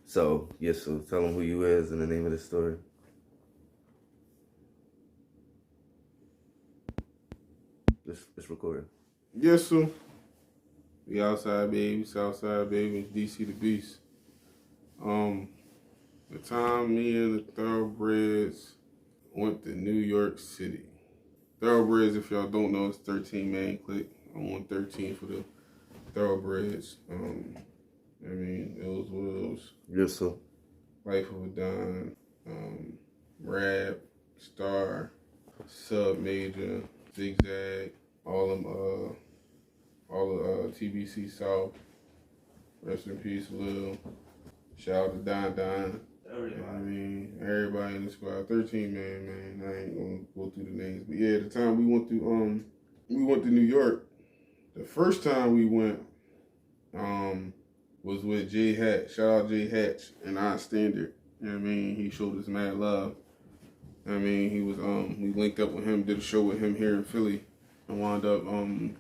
So, yes, so tell them who you is and the name of the story. It's recording. Yes, sir. We outside, baby. Southside, baby. DC the Beast. The time me and the Thoroughbreds went to New York City. Thoroughbreds, if y'all don't know, it's 13-man click. I'm on 13 for the Thoroughbreds. It was one of those. Yes, sir. Life of a Don, Rap, Star, Sub Major, Zigzag, all of TBC South. Rest in peace, Lil. Shout out to Don. Everybody in the squad. 13 man. I ain't gonna go through the names, but yeah, the time we went to New York. The first time we went, was with Jay Hatch. Shout out Jay Hatch and I Standard. He showed us mad love. He was we linked up with him, did a show with him here in Philly, and wound up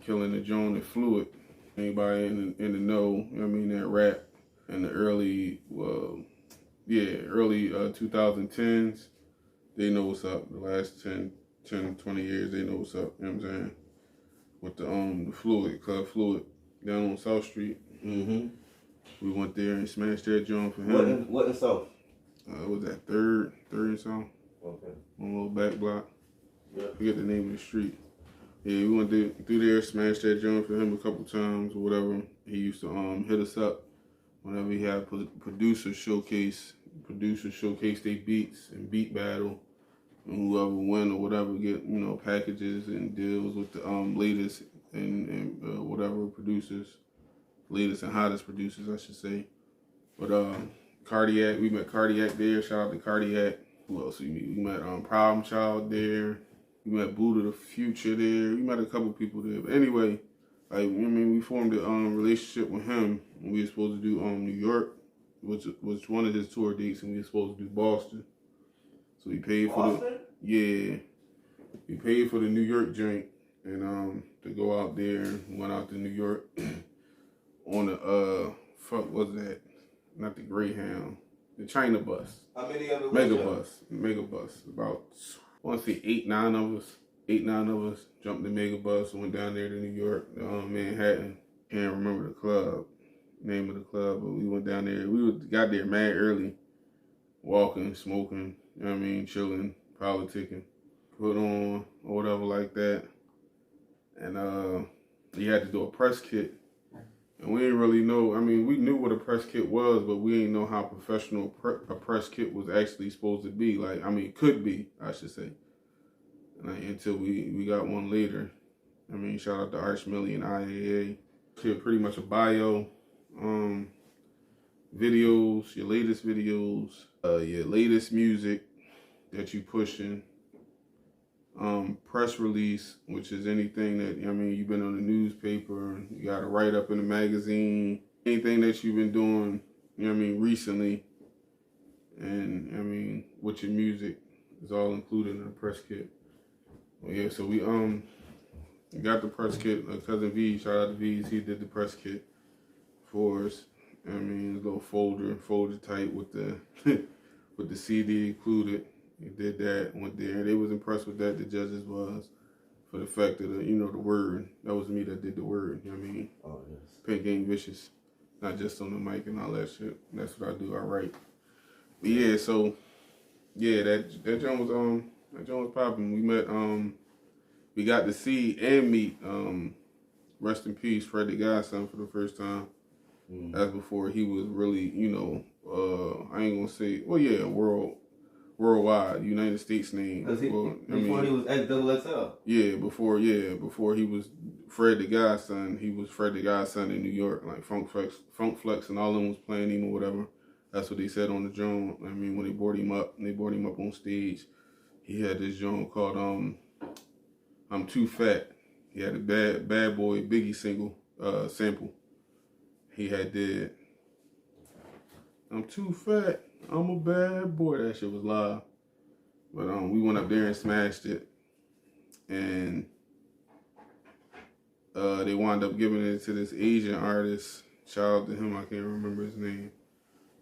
killing the Joan and Fluid. Anybody in the know, that rap in the early 2010s, they know what's up. The last 10, 20 years, they know what's up. You know what I'm saying? With the Fluid, Club Fluid, down on South Street. Mm-hmm. We went there and smashed that joint for him. What in South? It was that third and South. Okay. On a little back block. Yeah. Forget the name of the street. Yeah, we went through there, smashed that joint for him a couple times or whatever. He used to hit us up whenever he had producers showcase their beats and beat battle, and whoever win or whatever get packages and deals with the latest and whatever producers, latest and hottest producers I should say. But Cardiac, we met Cardiac there. Shout out to Cardiac. Who else we meet? We met Problem Child there. We met Buddha the Future there. We met a couple people there. But anyway, we formed a relationship with him. We were supposed to do New York, which was one of his tour dates, and we were supposed to do Boston. So we paid for we paid for the New York joint and to go out there. Went out to New York on the not the Greyhound, the China bus. How many of them? Mega bus. About, I want to say 8-9 of us jumped the mega bus and went down there to New York, Manhattan. Can't remember the name of the club, but we went down there. Got there mad early, walking, smoking, chilling, politicking, put on or whatever like that. And you had to do a press kit. And we didn't really know, we knew what a press kit was, but we didn't know how professional a press kit was actually supposed to be. Could be, I should say. Until we got one later. Shout out to Arch Millie and IAA. Pretty much a bio, videos, your latest videos, your latest music that you pushing, press release, which is anything that, you've been on the newspaper, you got a write-up in the magazine, anything that you've been doing, recently, and, with your music is all included in the press kit. Well, yeah, so we got the press kit. Cousin V, shout out to V's, he did the press kit for us. A little folder type with the with the CD included. He did that, went there. They was impressed with that, the judges was, for the fact that, the word. That was me that did the word, Oh, yes. Pink Gang Vicious. Not just on the mic and all that shit. That's what I do, I write. But yeah, so, yeah, that joint was popping. We met, we got to see and meet, rest in peace, Fred the Godson for the first time. Mm. That's before he was really, I ain't gonna say, worldwide, United States name. Before he was XXL. Yeah, before he was Fred the Godson, he was Fred the Godson in New York, like Funk Flex and all of them was playing him or whatever. That's what they said on the joint. When they brought him up on stage, he had this joint called I'm Too Fat. He had a bad boy Biggie sample. He had did I'm too fat, I'm a bad boy. That shit was live. But we went up there and smashed it. And they wound up giving it to this Asian artist. Shout out to him, I can't remember his name.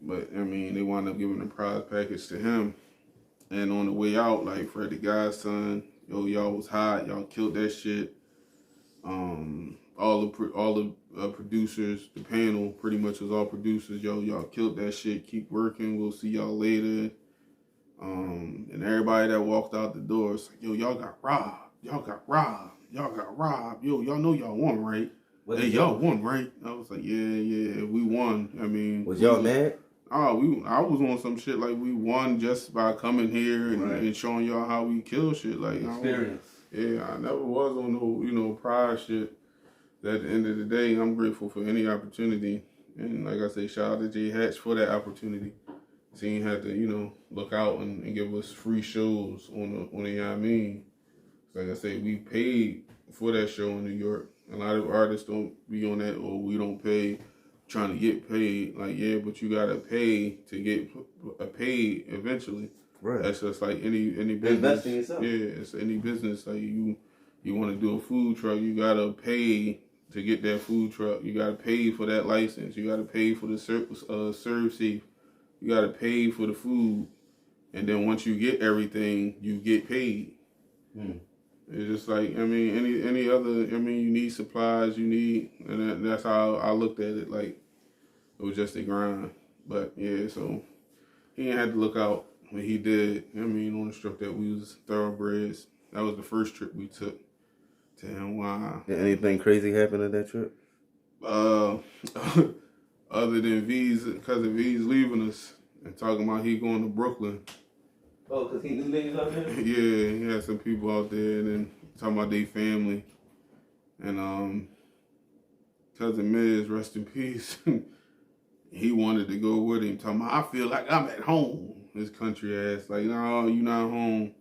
But I mean, they wound up giving the prize package to him. And on the way out, like Freddie Guy's son, yo, y'all was hot, y'all killed that shit. All the producers, the panel pretty much was all producers. Yo, y'all killed that shit. Keep working. We'll see y'all later. And everybody that walked out the door, it's like, yo, y'all got robbed. Y'all got robbed. Y'all got robbed. Yo, y'all know y'all won, right? Hey, y'all won, right? I was like, yeah, we won. I mean, was y'all mad? I was on some shit like we won just by coming here and showing y'all how we kill shit. Like experience. I never was on no pride shit. At the end of the day, I'm grateful for any opportunity. And like I say, shout out to Jay Hatch for that opportunity. So he had to, look out and give us free shows on the you know what I mean? Like I say, we paid for that show in New York. A lot of artists don't be on that, or we don't pay, trying to get paid. Like, yeah, but you gotta pay to get paid eventually. Right. That's just like any business. Invest in yourself. Yeah, it's any business. Like you want to do a food truck, you gotta pay to get that food truck. You gotta pay for that license. You gotta pay for the serve safe. You gotta pay for the food, and then once you get everything, you get paid. It's just like, I mean, any other, I mean, you need supplies, and that's how I looked at it. Like, it was just a grind. But yeah, so he ain't had to look out when he did. I mean, on the strip that we was thoroughbreds. That was the first trip we took to NY. Did anything crazy happen at that trip? Other than cousin V's leaving us and talking about he going to Brooklyn. Oh, because he knew niggas out there? Yeah, he had some people out there and then talking about their family. And cousin Miz, rest in peace, he wanted to go with him, talking about, I feel like I'm at home. His country ass, like, no, you not home.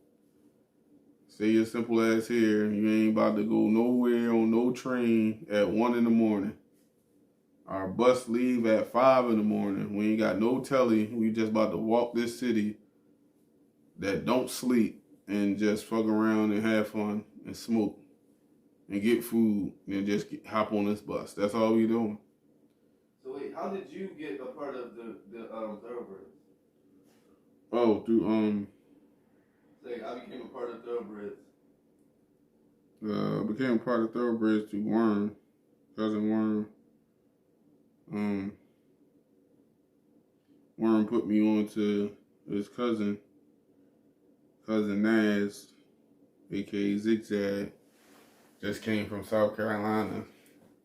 Stay your simple ass here. You ain't about to go nowhere on no train at 1 a.m. Our bus leave at 5 a.m. We ain't got no telly. We just about to walk this city that don't sleep and just fuck around and have fun and smoke and get food and just hop on this bus. That's all we doing. So wait, how did you get a part of the thoroughbreds? Oh, through Say, I became a part of thoroughbreds. Became a part of thoroughbreds through Worm, cousin Worm. Worm put me on to his cousin Naz, aka Zigzag, just came from South Carolina,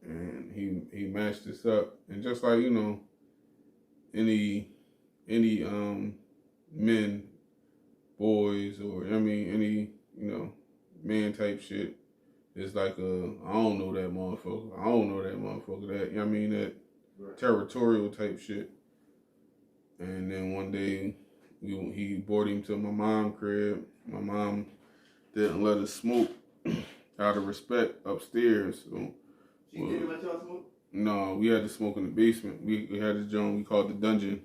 and he matched us up. And just like, any men, boys, or any man type shit, it's like I don't know that motherfucker, that territorial type shit. And then one day he brought him to my mom's crib. My mom didn't let us smoke out of respect upstairs. So, she didn't let y'all smoke? No, we had to smoke in the basement. We had this joint we called the dungeon.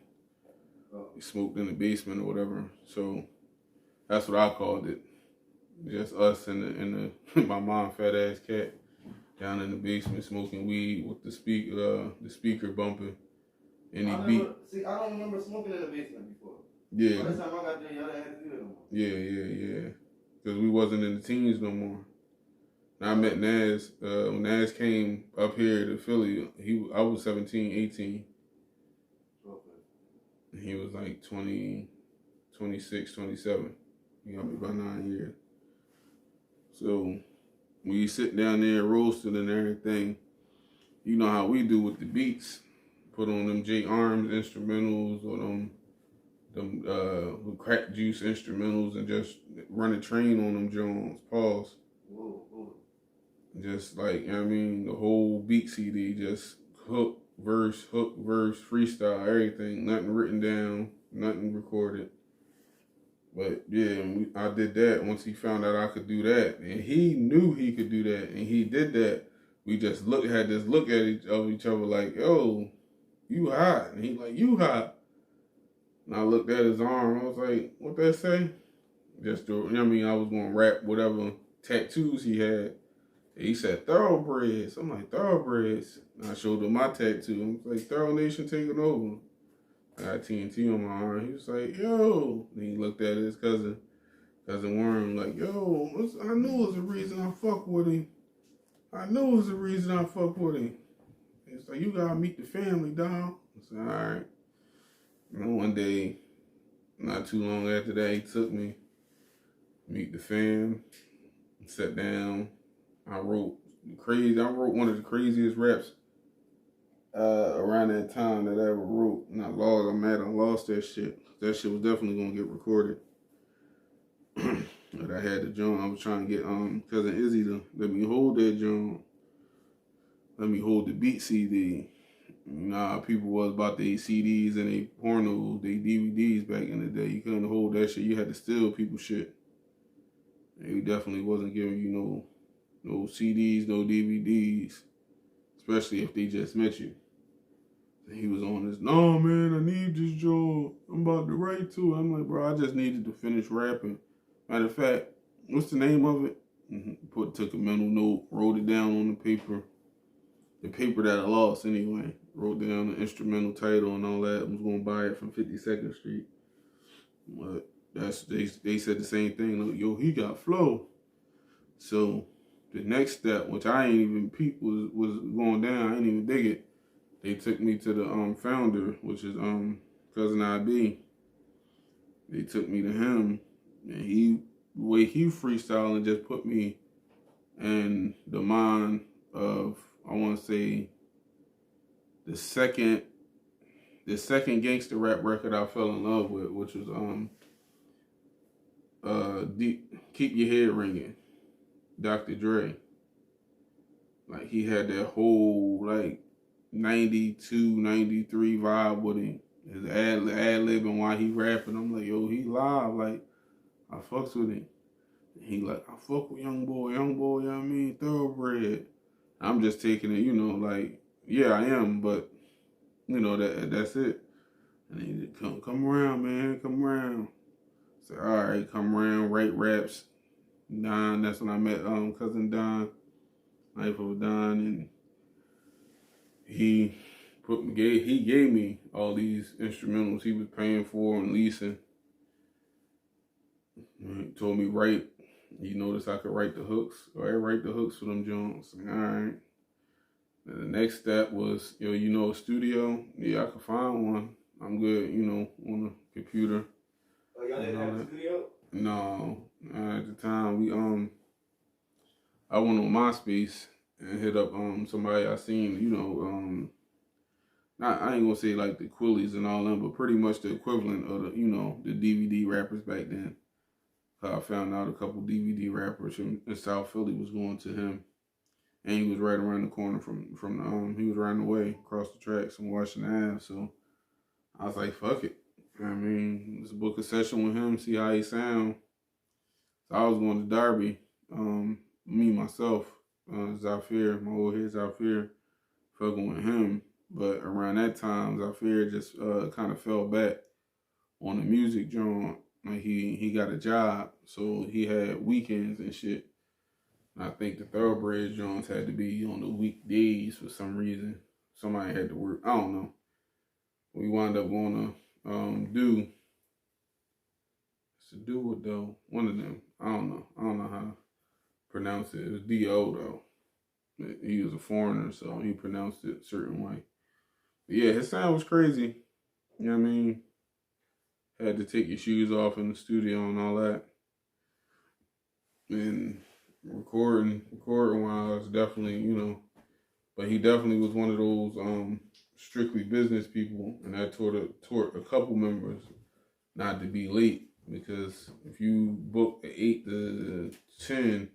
We smoked in the basement or whatever. So that's what I called it. Just us and my mom fat ass cat down in the basement smoking weed with the speaker bumping. Any beat. See, I don't remember smoking in the basement before. Yeah. By the time I got there, y'all didn't have to do that no more. Yeah. Because we wasn't in the teens no more. And I met Naz. When Naz came up here to Philly, I was 17, 18. Okay. He was like 20, 26, 27. He got me by 9 years. So when you sit down there roasting and everything, you know how we do with the beats. Put on them J Arms instrumentals or them crack juice instrumentals and just run a train on them Jones. Pause. Whoa. Just like, the whole beat CD, just hook, verse, freestyle, everything. Nothing written down, nothing recorded. But yeah, I did that once he found out I could do that. And he knew he could do that. And he did that. We just had this look at each other like, yo, you hot. And he like, you hot. And I looked at his arm. I was like, what that say? Just I was going to rap whatever tattoos he had. He said, thoroughbreds. I'm like, thoroughbreds. And I showed him my tattoo. I was like, Thorough Nation taking over. I got TNT on my arm. He was like, yo. And he looked at his cousin Worm, like, yo, I knew it was a reason I fuck with him. I knew it was a reason I fuck with him. It's like, you gotta meet the family, dog. I said, all right. And one day, not too long after that, he took me, meet the fam, sat down. I wrote one of the craziest raps around that time that I ever wrote. And I'm mad I lost that shit. That shit was definitely gonna get recorded. But I had the joint. I was trying to get cousin Izzy to let me hold that joint. Let me hold the beat CD. Nah, people was about their CDs and they pornos, they DVDs back in the day. You couldn't hold that shit. You had to steal people's shit. And he definitely wasn't giving you no CDs, no DVDs, especially if they just met you. And he was on this, no man, I need this joint. I'm about to write to it. I'm like, bro, I just needed to finish rapping. Matter of fact, what's the name of it? Took a mental note, wrote it down on the paper that I lost anyway. Wrote down the instrumental title and all that. I was gonna buy it from 52nd Street, but they said the same thing. Like, yo, he got flow. So the next step, which I ain't even peep was going down. I ain't even dig it. They took me to the founder, which is cousin IB. They took me to him, and the way he freestyled and just put me in the mind of, I want to say, the second gangster rap record I fell in love with, which was Keep Your Head Ringing, Dr. Dre. Like, he had that whole like 92, 93 vibe with him. His ad-libbing while he rapping. I'm like, yo, he live. Like, I fucks with him. He like, I fuck with young boy, you know what I mean? Thoroughbred. I'm just taking it, like, yeah, I am, but, that's it. And he come around, man, come around. I said, all right, come around, write raps. Don, that's when I met cousin Don, Life of Don, and he gave me all these instrumentals he was paying for and leasing. He told me, write. He noticed I could write the hooks. I write the hooks for them Jones. All right. And the next step was, a studio? Yeah, I could find one. I'm good, on the computer. Oh, y'all didn't have a studio? No. At the time, I went on MySpace and hit up somebody I seen, I ain't gonna say like the Quillies and all them, but pretty much the equivalent of the DVD rappers back then. I found out a couple DVD rappers in South Philly was going to him, and he was right around the corner from he was right away across the tracks from Washington Ave. So I was like, fuck it. I mean, let's book a session with him, see how he sound. So I was going to Derby, myself, Zafir, my old head Zafir, fucking with him. But around that time, Zafir just kind of fell back on the music joint. Like he got a job, so he had weekends and shit. And I think the Thoroughbred joints had to be on the weekdays for some reason. Somebody had to work. I don't know. We wound up going to do. It's a do it though. One of them. I don't know how to pronounce it. It was D.O. though. He was a foreigner, so he pronounced it a certain way. But yeah, his sound was crazy. You know what I mean? Had to take your shoes off in the studio and all that. And recording wise, definitely, but he definitely was one of those strictly business people, and that taught a couple members not to be late, because if you book at 8 to 10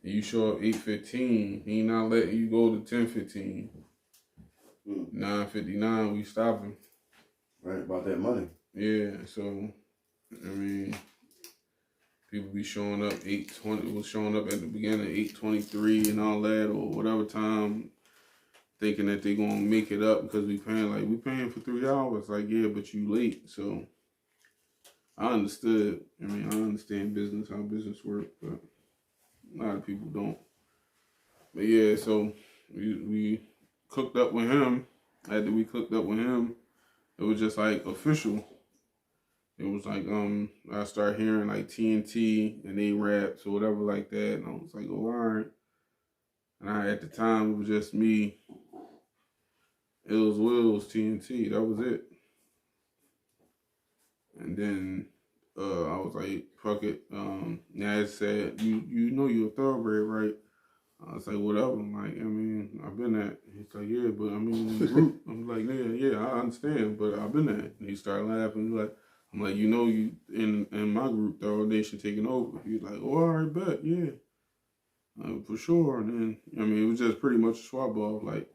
and you show up 8:15, he not letting you go to 10:15. 9:59, we stopping. Right, about that money. Yeah, so, I mean, people be showing up 8:20, was showing up at the beginning 8:23 and all that, or whatever time, thinking that they gonna make it up because we paying for 3 hours. Like, yeah, but you late. So I understood. I mean, I understand business, how business work, but a lot of people don't. But yeah, so we cooked up with him. After we cooked up with him, it was just like official. It was like I started hearing like TNT and they raps or whatever like that, and I was like, oh, all right. And at the time it was just me. Ills Wills TNT. That was it. And then I was like, fuck it. Naz said, you know you're a thoroughbred, right? I was like, whatever. I'm like, I mean, I've been at. He's like, yeah, but I mean, in the group. I'm like, yeah, I understand, but I've been at. And he started laughing. He's like, I'm like, you know, you in my group, Thorough Nation taking over. He's like, oh, all right, bet, yeah, for sure. And then, I mean, it was just pretty much a swap off. Like,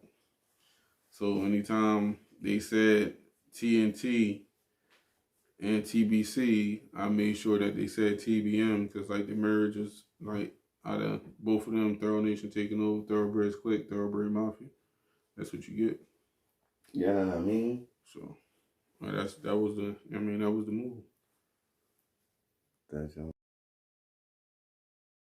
so anytime they said TNT and TBC, I made sure that they said TBM because like the marriage is like out of both of them, Thorough Nation taking over, Thoroughbreds Click, Thoroughbred Mafia. That's what you get. Yeah, know what I mean? So that was the move. That's all.